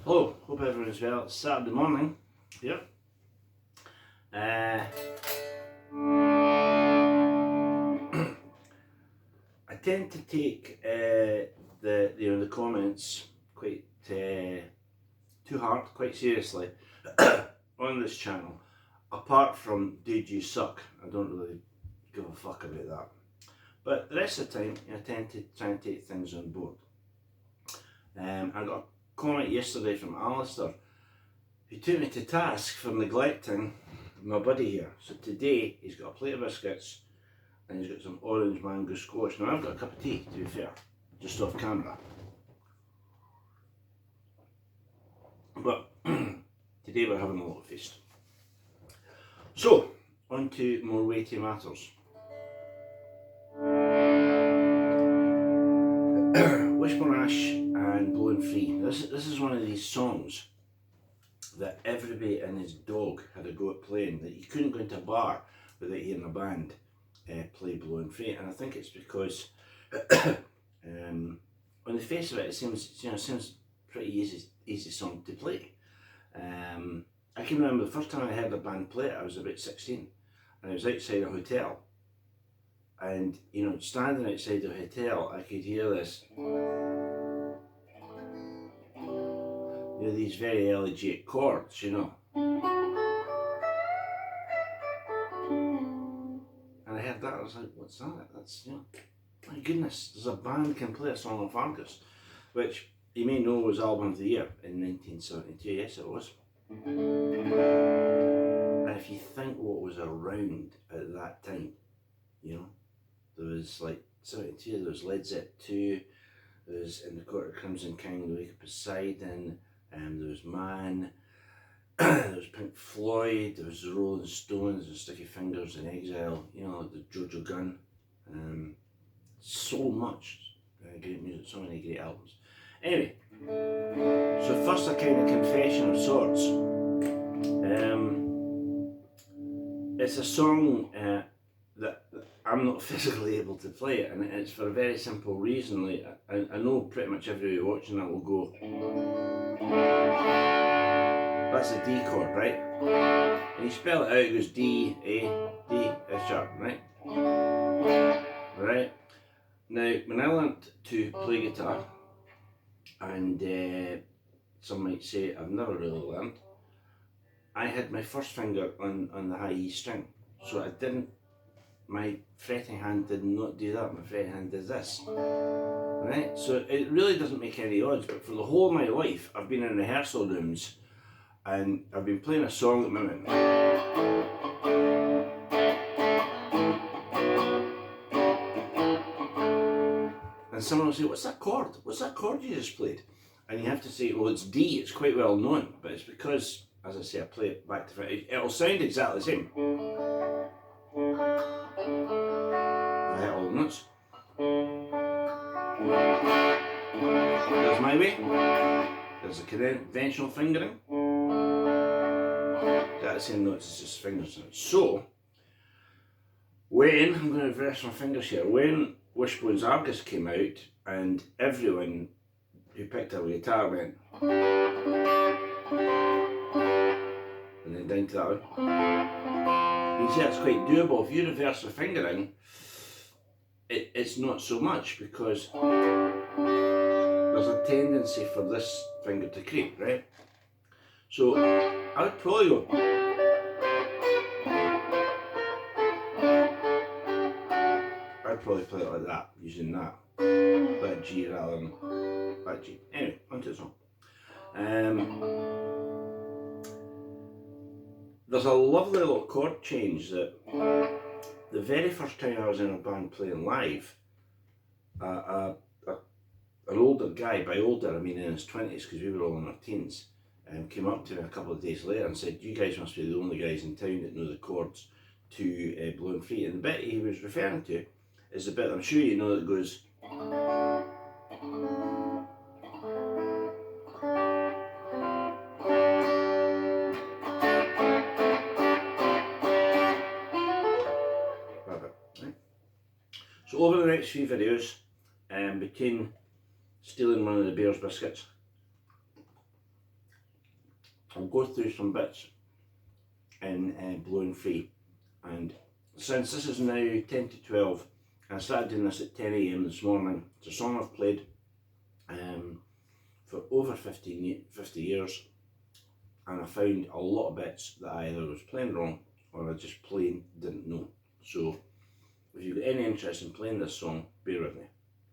Hello, hope everyone's well. It's Saturday morning here. I tend to take the comments quite too hard, quite seriously on this channel. Apart from "Did you suck?" I don't really give a fuck about that. But the rest of the time, I tend to try and take things on board. I got a comment yesterday from Alistair, who took me to task for neglecting my buddy here. So today he's got a plate of biscuits and he's got some orange mango squash. Now I've got a cup of tea, to be fair, just off camera. But today we're having a little feast. So, on to more weighty matters. Wishbone and Blowing Free. This is one of these songs that everybody and his dog had a go at playing, that you couldn't go into a bar without hearing a band play Blowing Free. And I think it's because on the face of it, it seems pretty easy song to play. I can remember the first time I heard a band play it, I was about 16 and I was outside a hotel. And, standing outside the hotel, I could hear this, these very elegiac chords, And I heard that, I was like, what's that? That's, my goodness, there's a band can play a song of Argus, which you may know was Album of the Year in 1972, yes it was. And if you think what was around at that time, there was like 72, there was Led Zeppelin 2, there was In the Court of Crimson King, The Wake of Poseidon, there was Man, there was Pink Floyd, there was the Rolling Stones, the Sticky Fingers and Exile, the Jojo Gun, so much great music, so many great albums. Anyway, so first a kind of confession of sorts. It's a song that I'm not physically able to play it, and it's for a very simple reason. Like I know pretty much everybody watching that will go, that's a D chord, right? And you spell it out, it goes D, A, D, F sharp, right? Right? Now, when I learnt to play guitar, and some might say I've never really learned, I had my first finger on the high E string, so my fretting hand did not do that, my fretting hand does this, right? So it really doesn't make any odds, but for the whole of my life, I've been in rehearsal rooms, and I've been playing a song at the moment, and someone will say, what's that chord? What's that chord you just played? And you have to say, well, it's D, it's quite well known, but it's because, as I say, I play it back to front. It'll sound exactly the same. I hit all the notes. There's my way. There's the conventional fingering. Exactly the same notes, it's just fingers. So, when, I'm going to reverse my fingers here, when Wishbone's Argus came out, and everyone who picked up a guitar went, and then down to that one. You see, that's quite doable. If you reverse the fingering, it's not so much, because there's a tendency for this finger to creep, right? So I would probably go, I'd probably play it like that, using that G rather than that G. Anyway, onto the song. There's a lovely little chord change that the very first time I was in a band playing live, an older guy, by older I mean in his 20s, because we were all in our teens, came up to me a couple of days later and said, you guys must be the only guys in town that know the chords to Blowing Free. And the bit he was referring to is the bit I'm sure you know that goes, so over the next few videos, between stealing one of the bear's biscuits I'll go through some bits in Blowing Free. And since this is now 10 to 12, I started doing this at 10 AM this morning. It's a song I've played for over 50 years, and I found a lot of bits that I either was playing wrong or I just plain didn't know. So if you've got any interest in playing this song, bear with me.